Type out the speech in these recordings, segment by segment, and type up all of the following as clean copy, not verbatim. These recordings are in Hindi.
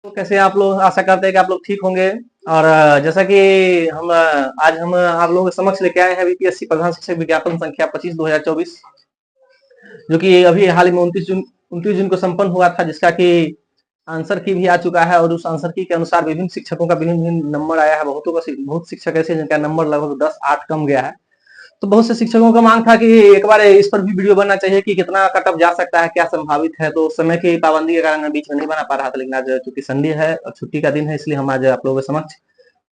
तो कैसे आप लोग, आशा करते हैं कि आप लोग ठीक होंगे। और जैसा कि आज हम आप लोगों के समक्ष लेके आए हैं बीपीएससी प्रधान शिक्षक विज्ञापन संख्या 25/2024, जो कि अभी हाल ही में 29 जून को संपन्न हुआ था, जिसका कि आंसर की भी आ चुका है। और उस आंसर की के अनुसार विभिन्न शिक्षकों का विभिन्न विभिन्न नंबर आया है। बहुत शिक्षक ऐसे जिनका नंबर लगभग 10-8 कम गया है। तो बहुत से शिक्षकों का मांग था कि एक बार इस पर भी वीडियो बनना चाहिए कि कितना कट ऑफ जा सकता है, क्या संभावित है। तो समय की पाबंदी के कारण मैं बीच में नहीं बना पा रहा था, लेकिन आज चूंकि संडे है और छुट्टी का दिन है, इसलिए हम आज आप लोगों के समक्ष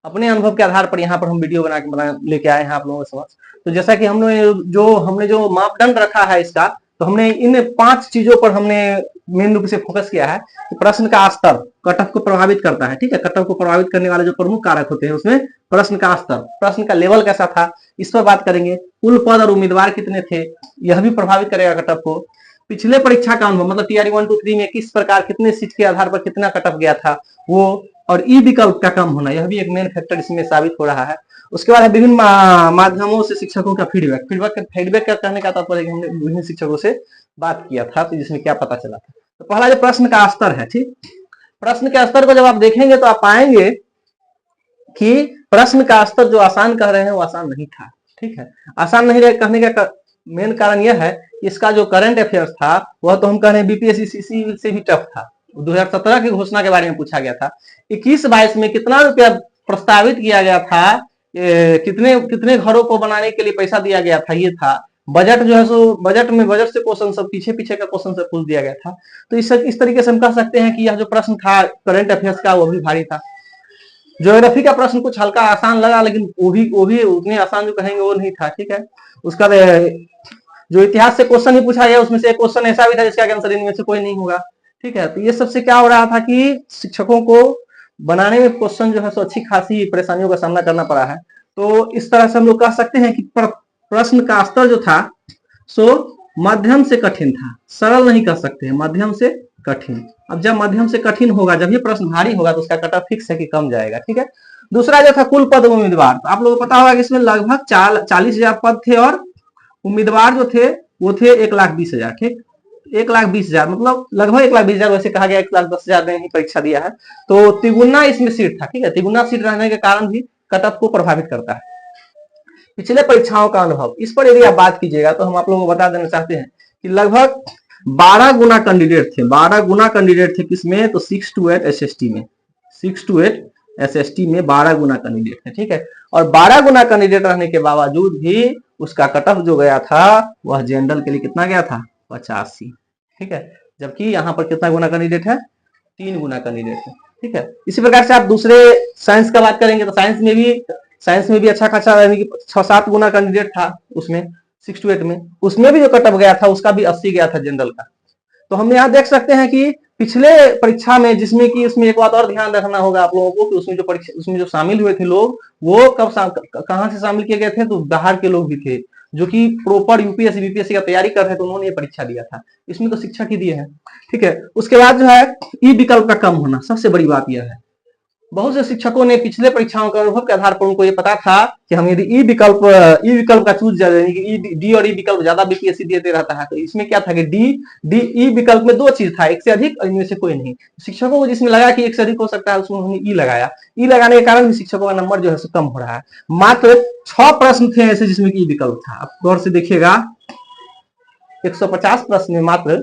अपने अनुभव के आधार पर यहाँ पर हम वीडियो बना लेके आए हैं आप लोगों के समक्ष। तो जैसा कि हमने जो मापदंड रखा है इसका, तो हमने इन 5 चीजों पर हमने मेन रूप से फोकस किया है कि प्रश्न का स्तर कट ऑफ को प्रभावित करता है। ठीक है, कट ऑफ को प्रभावित करने वाले जो प्रमुख कारक होते हैं उसमें प्रश्न का स्तर, प्रश्न का लेवल कैसा था, इस पर बात करेंगे। कुल पद और उम्मीदवार कितने थे, यह भी प्रभावित करेगा कट ऑफ को। पिछले परीक्षा का अनुभव, मतलब टीआरई 1, 2, 3 में किस प्रकार कितने सीट के आधार पर कितना कट ऑफ गया था वो, और ई विकल्प का कम होना, यह भी एक मेन फैक्टर इसमें साबित हो रहा है। उसके बाद विभिन्न माध्यमों से शिक्षकों का फीडबैक का कहने का तात्पर्य हमने विभिन्न शिक्षकों से बात किया था, तो जिसमें क्या पता चला था। तो पहला जो प्रश्न का स्तर है, ठीक, प्रश्न के स्तर को जब आप देखेंगे तो आप पाएंगे कि प्रश्न का स्तर जो आसान कह रहे हैं वो आसान नहीं था। ठीक है, आसान नहीं कहने का मेन कारण यह है कि इसका जो करंट अफेयर्स था वह तो हम कह रहे हैं बीपीएससी से भी टफ था। 2017 की घोषणा के बारे में पूछा गया था। 21-22 में कितना रुपया प्रस्तावित किया गया था, कितने कितने घरों को बनाने के लिए पैसा दिया गया था, ये था। बजट जो है सो बजट से क्वेश्चन सब पीछे का क्वेश्चन सब पूछ दिया गया था। तो इस तरीके से हम कह सकते हैं कि यह जो प्रश्न था करंट अफेयर्स का वो भी भारी था। ज्योग्राफी का प्रश्न कुछ हल्का आसान लगा, लेकिन वो भी उतने आसान जो कहेंगे वो नहीं था। ठीक है, उसका जो इतिहास से क्वेश्चन ही पूछा गया उसमें से एक क्वेश्चन ऐसा भी था जिसका आंसर इनमें से कोई नहीं होगा। ठीक है, तो ये सबसे क्या हो रहा था कि शिक्षकों को बनाने में क्वेश्चन जो है सो अच्छी खासी परेशानियों का सामना करना पड़ा है। तो इस तरह से हम लोग कह सकते हैं कि प्रश्न का स्तर जो था सो मध्यम से कठिन था, सरल नहीं कह सकते हैं, मध्यम से कठिन। अब जब मध्यम से कठिन होगा, जब ये प्रश्न भारी होगा तो उसका कट ऑफ फिक्स है कि कम जाएगा। ठीक है, दूसरा जो था कुल पद उम्मीदवार, तो आप लोगों को पता होगा कि इसमें लगभग 40,000 पद थे और उम्मीदवार जो थे वो थे 1,20,000। ठीक, 1,20,000 मतलब लगभग 1,20,000, वैसे कहा गया 1,10,000 ने ही परीक्षा दिया है। तो तिगुना इसमें सीट था। ठीक है, तिगुना सीट रहने के कारण भी कट ऑफ को प्रभावित करता है। पिछले परीक्षाओं का अनुभव, इस पर यदि आप बात कीजिएगा तो हम आप लोगों को बता देना चाहते हैं कि लगभग 12 गुना कैंडिडेट थे। 12 गुना कैंडिडेट थे किसमें, तो 6 to 8 एसएसटी में। 6 to 8 एसएसटी में 12 गुना कैंडिडेट थे। ठीक है, और 12 गुना कैंडिडेट रहने के बावजूद भी उसका कट ऑफ जो गया था वह जनरल के लिए कितना गया था, 85। ठीक है, जबकि यहाँ पर कितना गुना कैंडिडेट है, 3 गुना कैंडिडेट है। ठीक है, इसी प्रकार से आप दूसरे साइंस का बात करेंगे तो साइंस में भी अच्छा खासा 6-7 गुना कैंडिडेट था उसमें, 6 to 8 में। उसमें भी जो कट ऑफ गया था उसका भी 80 गया था जनरल का। तो हम यहाँ देख सकते हैं कि पिछले परीक्षा में, जिसमें कि उसमें एक बात और ध्यान रखना होगा आप लोगों को कि उसमें जो शामिल हुए थे लोग, वो कहाँ से शामिल किए गए थे, तो बाहर के लोग भी थे जो कि प्रॉपर यूपीएससी बीपीएससी का तैयारी कर रहे थे, उन्होंने ये परीक्षा दिया था। इसमें तो शिक्षक ही दिए हैं। ठीक है, उसके बाद जो है ई विकल्प का कम होना, सबसे बड़ी बात यह है। बहुत से शिक्षकों ने पिछले परीक्षाओं के अनुभव के आधार पर उनको ये पता था कि हम यदि ई विकल्प का चूज डी और ई विकल्प ज्यादा बीपीएससी देते रहता है, तो इसमें क्या था कि डी ई विकल्प में 2 चीज था, एक से अधिक और इनमें से कोई नहीं। शिक्षकों को जिसमें लगा कि एक से अधिक हो सकता है उसमें उन्होंने ई लगाया। ई लगाने के कारण भी शिक्षकों का नंबर जो है कम हो रहा है। मात्र 6 प्रश्न थे ऐसे जिसमें ई विकल्प था। आप गौर से देखिएगा, 150 प्रश्न में मात्र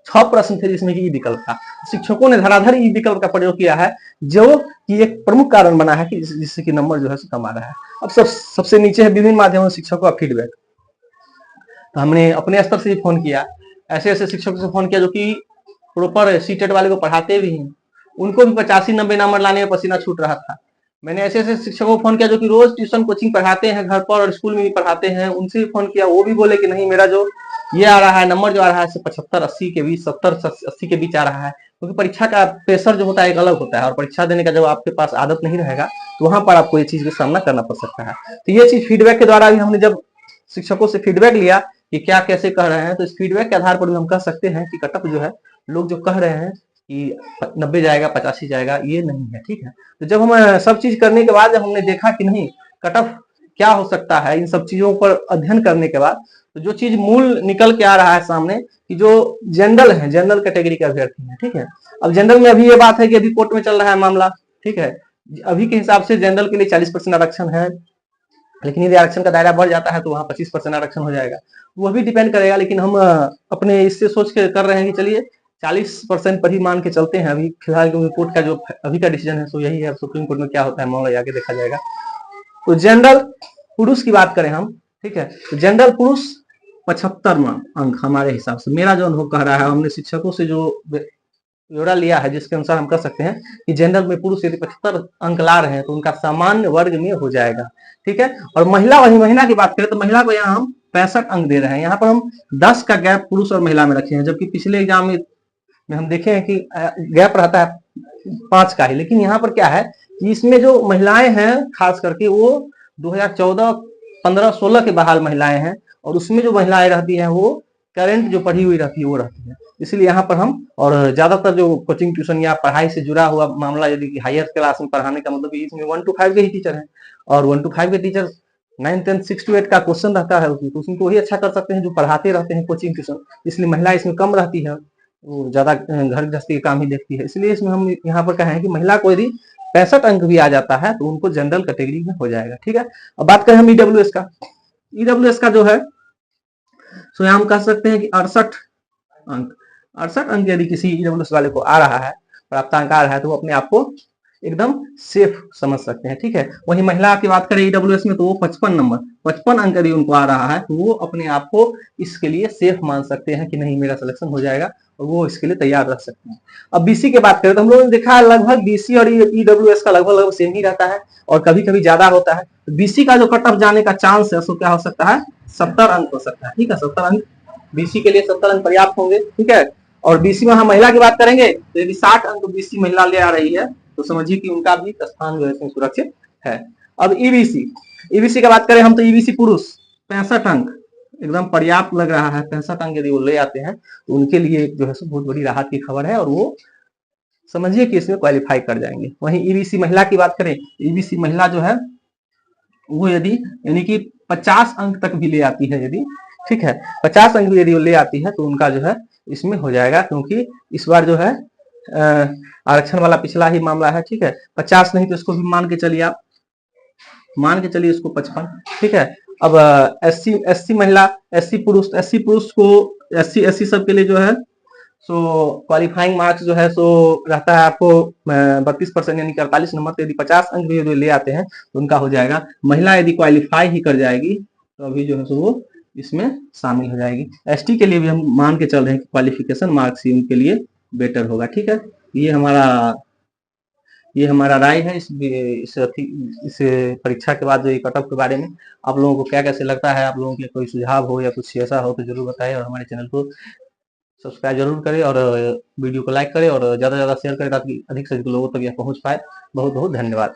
6 प्रश्न थे जिसमें कि ई विकल्प था। शिक्षकों ने धराधर ई विकल्प का प्रयोग किया है, जो कि एक प्रमुख कारण बना है कि जिससे कि नंबर जो है कम आ रहा है। अब सबसे नीचे है विभिन्न माध्यमों से शिक्षकों का फीडबैक। तो हमने अपने स्तर से फोन किया, ऐसे ऐसे शिक्षकों से फोन किया जो कि प्रॉपर सीटेट वाले को पढ़ाते भी हैं, उनको भी 85-90 नंबर लाने में पसीना छूट रहा था। मैंने ऐसे ऐसे शिक्षकों को फोन किया जो कि रोज ट्यूशन कोचिंग पढ़ाते हैं घर पर और स्कूल में भी पढ़ाते हैं, उनसे भी फोन किया, वो भी बोले कि नहीं, मेरा जो ये आ रहा है नंबर जो आ रहा है 75-80 के बीच, 70-80 के बीच आ रहा है। क्योंकि परीक्षा का प्रेशर जो होता है एक अलग होता है, और परीक्षा देने का जब आपके पास आदत नहीं रहेगा तो वहां पर आपको ये चीज का सामना करना पड़ सकता है। तो ये चीज फीडबैक के द्वारा भी हमने जब शिक्षकों से फीडबैक लिया कि क्या कैसे कह रहे हैं, तो इस फीडबैक के आधार पर भी हम कह सकते हैं कि कट ऑफ जो है, लोग जो कह रहे हैं कि 90 जाएगा, 85 जाएगा, ये नहीं है। ठीक है, तो जब हम सब चीज करने के बाद जब हमने देखा कि नहीं कट ऑफ क्या हो सकता है, इन सब चीजों पर अध्ययन करने के बाद, तो जो चीज मूल निकल के आ रहा है सामने कि जो जनरल कैटेगरी के अभ्यर्थी हैं, ठीक है, अब जनरल में अभी ये बात है कि अभी कोर्ट में चल रहा है मामला, ठीक है। अभी के हिसाब से जनरल के लिए 40% आरक्षण है, लेकिन यदि आरक्षण का दायरा बढ़ जाता है तो वहां 25% आरक्षण हो जाएगा, वो भी डिपेंड करेगा। लेकिन हम अपने इससे सोच के कर रहे हैं कि चलिए 40% पर ही मान के चलते हैं अभी फिलहाल, क्योंकि कोर्ट का जो अभी का डिसीजन है सो यही है। सुप्रीम कोर्ट में क्या होता है मामला आगे देखा जाएगा। तो जनरल पुरुष की बात करें हम, ठीक है, तो जनरल पुरुष 75 अंक हमारे हिसाब से, मेरा जो अनुभव कह रहा है, हमने शिक्षकों से जो ब्यौरा लिया है जिसके अनुसार हम कर सकते हैं कि जनरल में पुरुष यदि 75 अंक ला रहे हैं तो उनका सामान्य वर्ग में हो जाएगा, ठीक है। और महिला, वही महिला की बात करें तो महिला को यहाँ हम 65 अंक दे रहे हैं। यहाँ पर हम 10 का गैप पुरुष और महिला में रखे हैं, जबकि पिछले एग्जाम में हम देखे हैं कि गैप रहता है 5 का ही। लेकिन यहाँ पर क्या है कि इसमें जो महिलाएं हैं खास करके वो 2014, 15, 16 के बहाल महिलाएं हैं, और उसमें जो महिलाएं रहती हैं वो करंट जो पढ़ी हुई रहती है वो रहती है। इसलिए यहाँ पर हम, और ज्यादातर जो कोचिंग ट्यूशन या पढ़ाई से जुड़ा हुआ मामला यदि हायर क्लास में पढ़ाने का मतलब इसमें 1 to 5 के ही टीचर हैं, और 1 to 5 के टीचर 9, 10, 6 to 8 का क्वेश्चन रहता है उसमें, तो उसमें वही अच्छा कर सकते हैं जो पढ़ाते रहते हैं कोचिंग ट्यूशन। इसलिए महिला इसमें कम रहती है, वो ज्यादा घर गृहस्थी के काम ही देखती है। इसलिए इसमें हम यहाँ पर कहें कि महिला को यदि 65 अंक भी आ जाता है तो उनको जनरल कैटेगरी में हो जाएगा, ठीक है। अब बात करें हम ईडब्ल्यूएस का। ईडब्ल्यूएस का जो है तो यहाँ हम कह सकते हैं कि 68 अंक यदि किसी ईडब्ल्यूएस वाले को आ रहा है, प्राप्तांक आ रहा है, तो वो अपने आप को एकदम सेफ समझ सकते हैं, ठीक है। वही महिला की बात करें ईडब्ल्यूएस में तो वो 55 अंक यदि उनको आ रहा है तो वो अपने आप को इसके लिए सेफ मान सकते हैं कि नहीं मेरा सिलेक्शन हो जाएगा, और वो इसके लिए तैयार रह सकते हैं। अब बीसी की बात करें तो हम लोगों ने देखा है लगभग बीसी और ईडब्ल्यूएस का लगभग सेम ही रहता है, और कभी कभी ज्यादा होता है। बीसी का जो कट ऑफ जाने का चांस है उसको क्या हो सकता है, 70 अंक हो सकता है, ठीक है। 70 अंक बीसी के लिए 70 अंक पर्याप्त होंगे, ठीक है। और बीसी में हम महिला की बात करेंगे तो यदि 60 अंक बीसी महिला ले आ रही है तो समझिए कि उनका भी स्थान जो है सुरक्षित है। अब ईबीसी की बात करें हम तो ईबीसी पुरुष 65 अंक एकदम पर्याप्त लग रहा है। 65 अंक यदि वो ले आते हैं तो उनके लिए जो है बहुत बड़ी राहत की खबर है, और वो समझिए कि इसमें क्वालिफाई कर जाएंगे। वहीं ईबीसी महिला की बात करें, ईबीसी महिला जो है वो यदि यानी कि 50 अंक तक भी ले आती है यदि, ठीक है, 50 अंक भी यदि वो ले आती है तो उनका जो है इसमें हो जाएगा, क्योंकि इस बार जो है आरक्षण वाला पिछला ही मामला है, ठीक है। 50 नहीं तो इसको भी मान के चलिए आप, मान के चलिए इसको 55, ठीक है। अब एससी महिला, एससी पुरुष को एससी सबके लिए जो है सो क्वालिफाइंग मार्क्स जो है सो रहता है आपको 32% यानी कि 48 नंबर। तो यदि 50 अंक भी ले आते हैं तो उनका हो जाएगा। महिला यदि क्वालिफाई ही कर जाएगी तो अभी जो है सो वो इसमें शामिल हो जाएगी। एसटी के लिए भी हम मान के चल रहे हैं कि क्वालिफिकेशन मार्क्स ही उनके लिए बेटर होगा, ठीक है। ये हमारा राय है इस परीक्षा के बाद जो कट ऑफ के बारे में। आप लोगों को क्या कैसे लगता है, आप लोगों के कोई सुझाव हो या कुछ ऐसा हो तो जरूर बताएं, और हमारे चैनल को सब्सक्राइब जरूर करें, और वीडियो को लाइक करें, और ज़्यादा से ज़्यादा शेयर करें ताकि अधिक से अधिक लोगों तक यह पहुंच पाए। बहुत बहुत धन्यवाद।